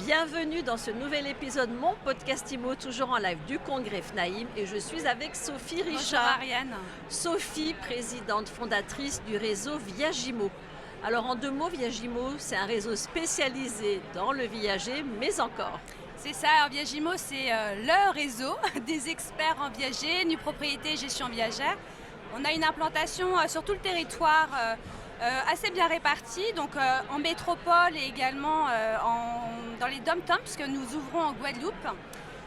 Bienvenue dans ce nouvel épisode Mon Podcast Imo, toujours en live du congrès FNAIM, et je suis avec Sophie Richard. Bonjour Ariane. Sophie, présidente fondatrice du réseau Viagimo. Alors en deux mots, Viagimo, c'est un réseau spécialisé dans le viager, mais encore. C'est ça, alors Viagimo, c'est le réseau des experts en viager, nue propriété et gestion viagère. On a une implantation sur tout le territoire assez bien répartie, donc en métropole et également dans les dom-toms, puisque nous ouvrons en Guadeloupe.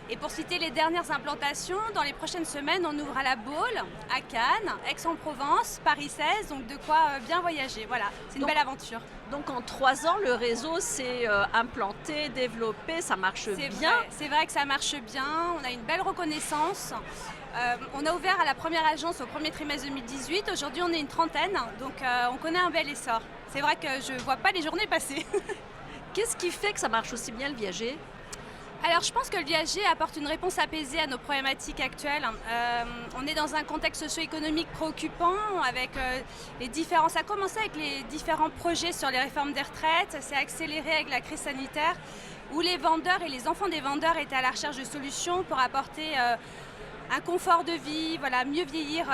Et pour citer les dernières implantations, dans les prochaines semaines, on ouvre à La Baule, à Cannes, Aix-en-Provence, Paris 16, donc de quoi bien voyager. Voilà, c'est une belle aventure. Donc en 3 ans, le réseau s'est implanté, développé, ça marche bien. C'est vrai que ça marche bien, on a une belle reconnaissance. On a ouvert à la première agence au premier trimestre 2018, aujourd'hui on est une trentaine, donc on connaît un bel essor. C'est vrai que je ne vois pas les journées passer. Qu'est-ce qui fait que ça marche aussi bien le viager ? Alors je pense que le viager apporte une réponse apaisée à nos problématiques actuelles. On est dans un contexte socio-économique préoccupant avec les différents... Ça a commencé avec les différents projets sur les réformes des retraites, ça s'est accéléré avec la crise sanitaire où les vendeurs et les enfants des vendeurs étaient à la recherche de solutions pour apporter un confort de vie, voilà, mieux vieillir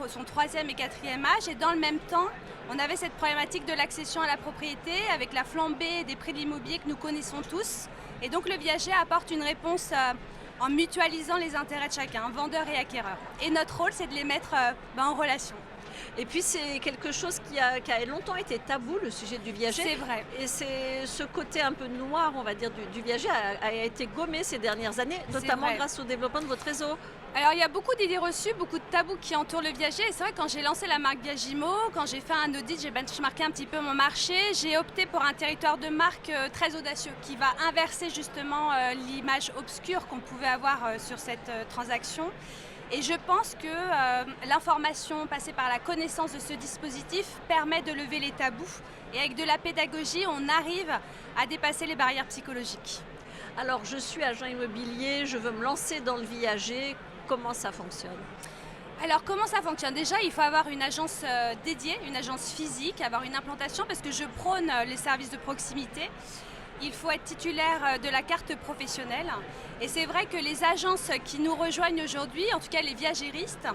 son 3e et 4e âge. Et dans le même temps, on avait cette problématique de l'accession à la propriété avec la flambée des prix de l'immobilier que nous connaissons tous. Et donc le viager apporte une réponse en mutualisant les intérêts de chacun, vendeur et acquéreur. Et notre rôle, c'est de les mettre en relation. Et puis c'est quelque chose qui a longtemps été tabou, le sujet du viager. C'est vrai. Et c'est ce côté un peu noir, on va dire, du viager a été gommé ces dernières années, notamment grâce au développement de votre réseau. Alors il y a beaucoup d'idées reçues, beaucoup de tabous qui entourent le viager. Et c'est vrai que quand j'ai lancé la marque Viagimo, quand j'ai fait un audit, j'ai benchmarké un petit peu mon marché, j'ai opté pour un territoire de marque très audacieux qui va inverser justement l'image obscure qu'on pouvait avoir sur cette transaction. Et je pense que l'information passée par la connaissance de ce dispositif permet de lever les tabous. Et avec de la pédagogie, on arrive à dépasser les barrières psychologiques. Alors, je suis agent immobilier, je veux me lancer dans le viager. Comment ça fonctionne ? Alors, comment ça fonctionne ? Déjà, il faut avoir une agence dédiée, une agence physique, avoir une implantation parce que je prône les services de proximité. Il faut être titulaire de la carte professionnelle. Et c'est vrai que les agences qui nous rejoignent aujourd'hui, en tout cas les viagéristes,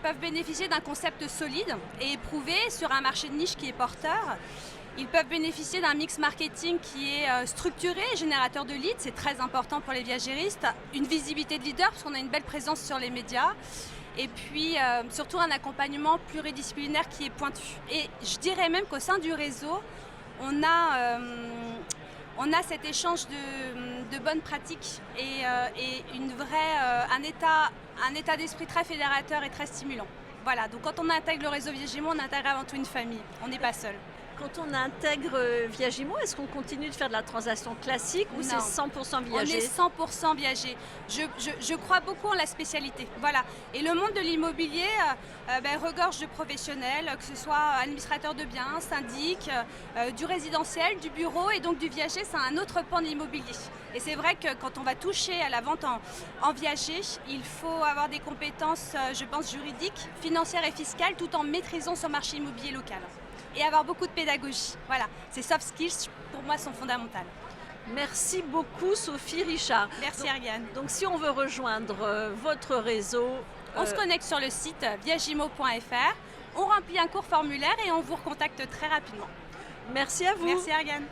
peuvent bénéficier d'un concept solide et éprouvé sur un marché de niche qui est porteur. Ils peuvent bénéficier d'un mix marketing qui est structuré, générateur de leads, c'est très important pour les viagéristes. Une visibilité de leader, parce qu'on a une belle présence sur les médias. Et puis surtout un accompagnement pluridisciplinaire qui est pointu. Et je dirais même qu'au sein du réseau, on a cet échange de bonnes pratiques et un état d'esprit très fédérateur et très stimulant. Voilà, donc quand on intègre le réseau Viagimo, on intègre avant tout une famille, on n'est pas seul. Quand on intègre Viagimo, est-ce qu'on continue de faire de la transaction classique ou c'est 100% viager ? On est 100% viager. Je crois beaucoup en la spécialité. Voilà. Et le monde de l'immobilier regorge de professionnels, que ce soit administrateurs de biens, syndic, du résidentiel, du bureau et donc du viager, c'est un autre pan de l'immobilier. Et c'est vrai que quand on va toucher à la vente en viager, il faut avoir des compétences, je pense, juridiques, financières et fiscales tout en maîtrisant son marché immobilier local. Et avoir beaucoup de pédagogie. Voilà, ces soft skills, pour moi, sont fondamentales. Merci beaucoup, Sophie Richard. Merci, Ariane. Donc, si on veut rejoindre votre réseau... On se connecte sur le site viagimo.fr, on remplit un court formulaire et on vous recontacte très rapidement. Merci à vous. Merci, Ariane.